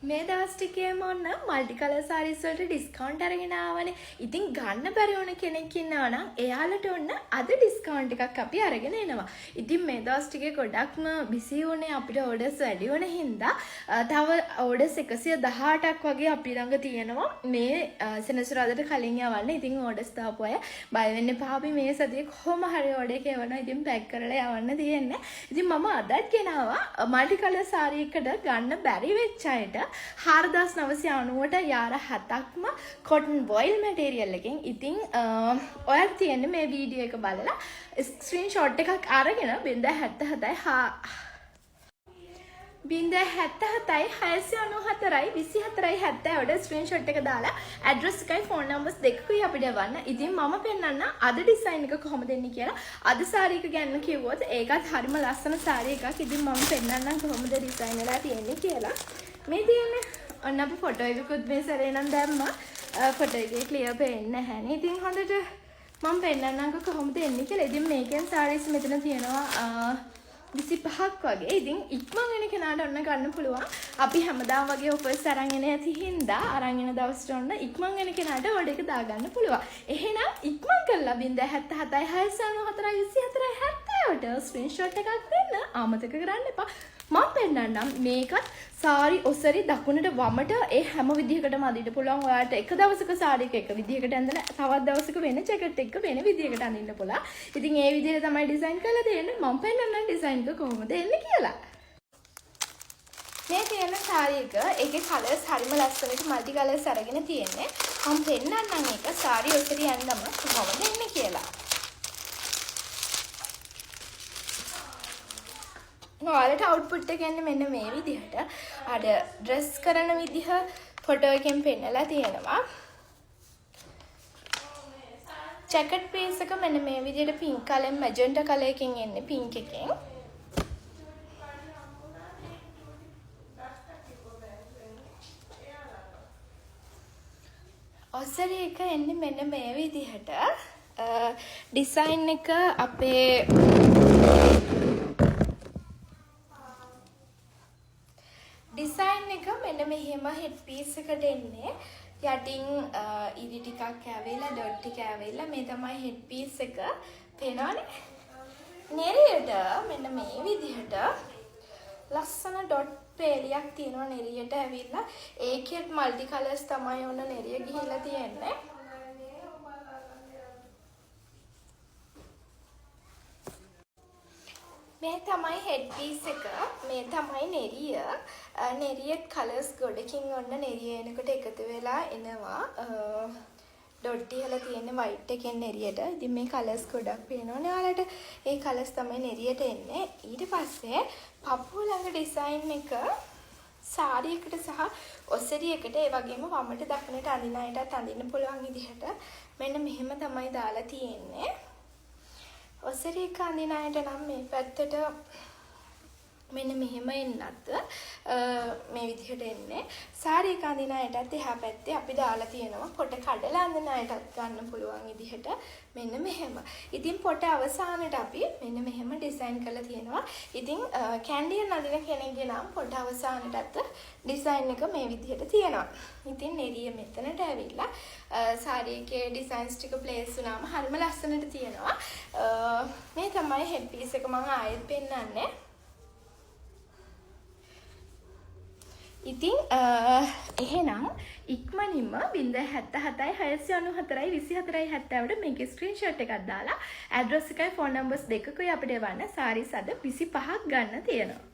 මේ දවස් ටිකේම ඔන්න මල්ටි කලර් සාරීස් වලට ඩිස්කවුන්ට් අරගෙන ආවනේ. ඉතින් ගන්න බැරි වුණ කෙනෙක් ඉන්නවා නම් එයාලට ඔන්න අද ඩිස්කවුන්ට් එකක් අපි අරගෙන එනවා. ඉතින් මේ දවස් ටිකේ ගොඩක්ම බිසි වුණේ අපිට ඕඩර්ස් වැඩි වුණ හින්දා තව ඕඩර්ස් 118ක් වගේ අපි ළඟ තියෙනවා. මේ සෙනසුරාදාට කලින් යවන්න. ඉතින් ඕඩර්ස් දාපු අය බය වෙන්න එපා. අපි මේ සතියේ කොහොම හරි ඕඩර් එක එවනවා. ඉතින් පැක් කරලා යවන්න තියෙන්නේ. ඉතින් මම අදත් ගෙනාවා මල්ටි කලර් සාරී එකකට ගන්න බැරි වෙච්ච අයට 4990ට යාර 7ක්ම කොටන් වොයිල් මැටීරියල් එකෙන්. ඉතින් ඔයාලට තියෙන්නේ මේ වීඩියෝ එක බලලා ස්ක්‍රීන්ෂොට් එකක් අරගෙන 077 ස්ක්‍රීන්ෂොට් එක දාලා ඇඩ්‍රස් එකයි ෆෝන් නම්බර්ස් දෙකකුයි අපිට යවන්න. ඉතින් මම පෙන්නන්න අද ඩිසයින් එක කොහොමද දෙන්නේ කියලා. අද සාරී එක ගන්න කිව්වොත් ඒකත් හරිම ලස්සන සාරී එකක්. ඉතින් මම පෙන්නන්නම් කොහොමද ඩිසයින් වෙලා තියෙන්නේ කියලා. මේ තියෙන්නේ ඔන්න අපි ෆොටෝ එකකුත් මේ සැරේ නම් දැම්මා. ෆොටෝ එකේ ක්ලියර් පේන්නේ නැහැ නේ. ඉතින් හොඳට මම පෙන්නන්නම් කොහොමද එන්නේ කියලා. ඉතින් මේකෙන් සාරීස් මෙතන තියෙනවා 25ක් වගේ. ඉතින් ඉක්මන් වෙන කෙනාට ඔන්න ගන්න පුළුවන්. අපි හැමදාම වගේ ඔෆර්ස් අරන් එන ඇති හින්දා අරන් එන දවසට ඔන්න ඉක්මන් වෙන කෙනාට ඕඩර් එක දාගන්න පුළුවන්. එහෙනම් ඉක්මන් කරලා 077 694 24 70ට ස්ක්‍රීන්ෂොට් එකක් දෙන්න අමතක කරන්න එපා. මම පෙන්නන්නම් මේකත් සාරි ඔසරි දකුණට වමට ඒ හැම විදිහකටම අඳින්න පුළුවන්. ඔයාලට එක දවසක සාරි එක විදිහකට ඇඳලා තවත් දවසක වෙන ජැකට් එක වෙන විදිහකට අඳින්න පුළුවන්. ඉතින් ඒ විදිහට තමයි ඩිසයින් කරලා තියෙන්නේ. මම පෙන්නන්නම් ඩිසයින් එක කොහොමද එන්නේ කියලා. මේ තියෙන සාරි එක ඒකේ කලර්ස් හරිම ලස්සනට මල්ටි කලර්ස් අරගෙන තියෙන්නේ. මම පෙන්නන්නම් ඒක සාරි ඔසරි ඇඳම කොහොමද එන්නේ කියලා. ඔයාලට අවුට්පුට් එක එන්නේ මෙන්න මේ විදිහට. අර ඩ්‍රෙස් කරන විදිහ ෆොටෝ එකෙන් පෙන්නලා තියෙනවා. ජැකට් පීස් එක මෙන්න මේ විදිහට පින්ක් කලර් මැජෙන්ටා කලර් එකකින් එන්නේ පින්ක් එකෙන්. ඔසරි එක එන්නේ මෙන්න මේ විදිහට. ඩිසයින් එක අපේ ඩිසයින් එක මෙන්න මෙහෙම හෙඩ් පීස් එකට එන්නේ. යටින් ඉරි ටිකක් ඇවිල්ලා ඩොට් ටික ඇවිල්ලා මේ තමයි හෙඩ් පීස් එක. පේනවනේ? නෙරියට මෙන්න මේ විදිහට ලස්සන ඩොට් පේලියක් තියෙනවා නෙරියට ඇවිල්ලා. ඒකෙත් මල්ටි කලර්ස් තමයි ඔන්න නෙරිය ගිහිලා තියෙන්නේ. මේ තමයි හෙඩ් පීස් එක. මේ තමයි නෙරිය. නෙරියෙත් කලර්ස් ගොඩකින් ඔන්න නෙරිය එනකොට එකතු වෙලා එනවා. ඩොට් ටිකලා තියෙන වයිට් එකෙන් නෙරියට. ඉතින් මේ කලර්ස් ගොඩක් පේනවනේ ඔයාලට. ඒ කලර්ස් තමයි නෙරියට එන්නේ. ඊට පස්සේ පපුව ළඟ ඩිසයින් එක සාරි එකට සහ ඔසරි එකට ඒ වගේම වමට දකුණට අඳින අයටත් අඳින්න පුළුවන් විදිහට මෙන්න මෙහෙම තමයි දාලා තියෙන්නේ. ඔසරි එක අඳින අයට නම් මේ පැත්තට මෙන්න මෙහෙම එන්නත් මේ විදිහට එන්නේ. සාරි එක අඳින අයටත් එහා පැත්තේ අපි දාලා තියෙනවා පොට කඩලා අඳින අයටත් ගන්න පුළුවන් විදිහට මෙන්න මෙහෙම. ඉතින් පොට අවසානට අපි මෙන්න මෙහෙම ඩිසයින් කරලා තියෙනවා. ඉතින් කැන්ඩියන් අඳින කෙනෙක්ගේ නම් පොට අවසානටත් ඩිසයින් එක මේ විදිහට තියෙනවා. ඉතින් නෙරිය මෙතනට ඇවිල්ලා සාරි එකේ ඩිසයින්ස් ටික ප්ලේස් වුණාම හරිම ලස්සනට තියෙනවා. මේ තමයි හෙඩ් පීස් එක මම ආයෙත් පෙන්නන්නේ. ඉතින් එහෙනම් ඉක්මනින්ම 077 694 24 70ට මේකේ ස්ක්‍රීන්ෂොට් එකක් දාලා ඇඩ්‍රස් එකයි ෆෝන් නම්බර්ස් දෙකකුයි අපිට එවන්න. සාරීස් අද 25ක් ගන්න තියෙනවා.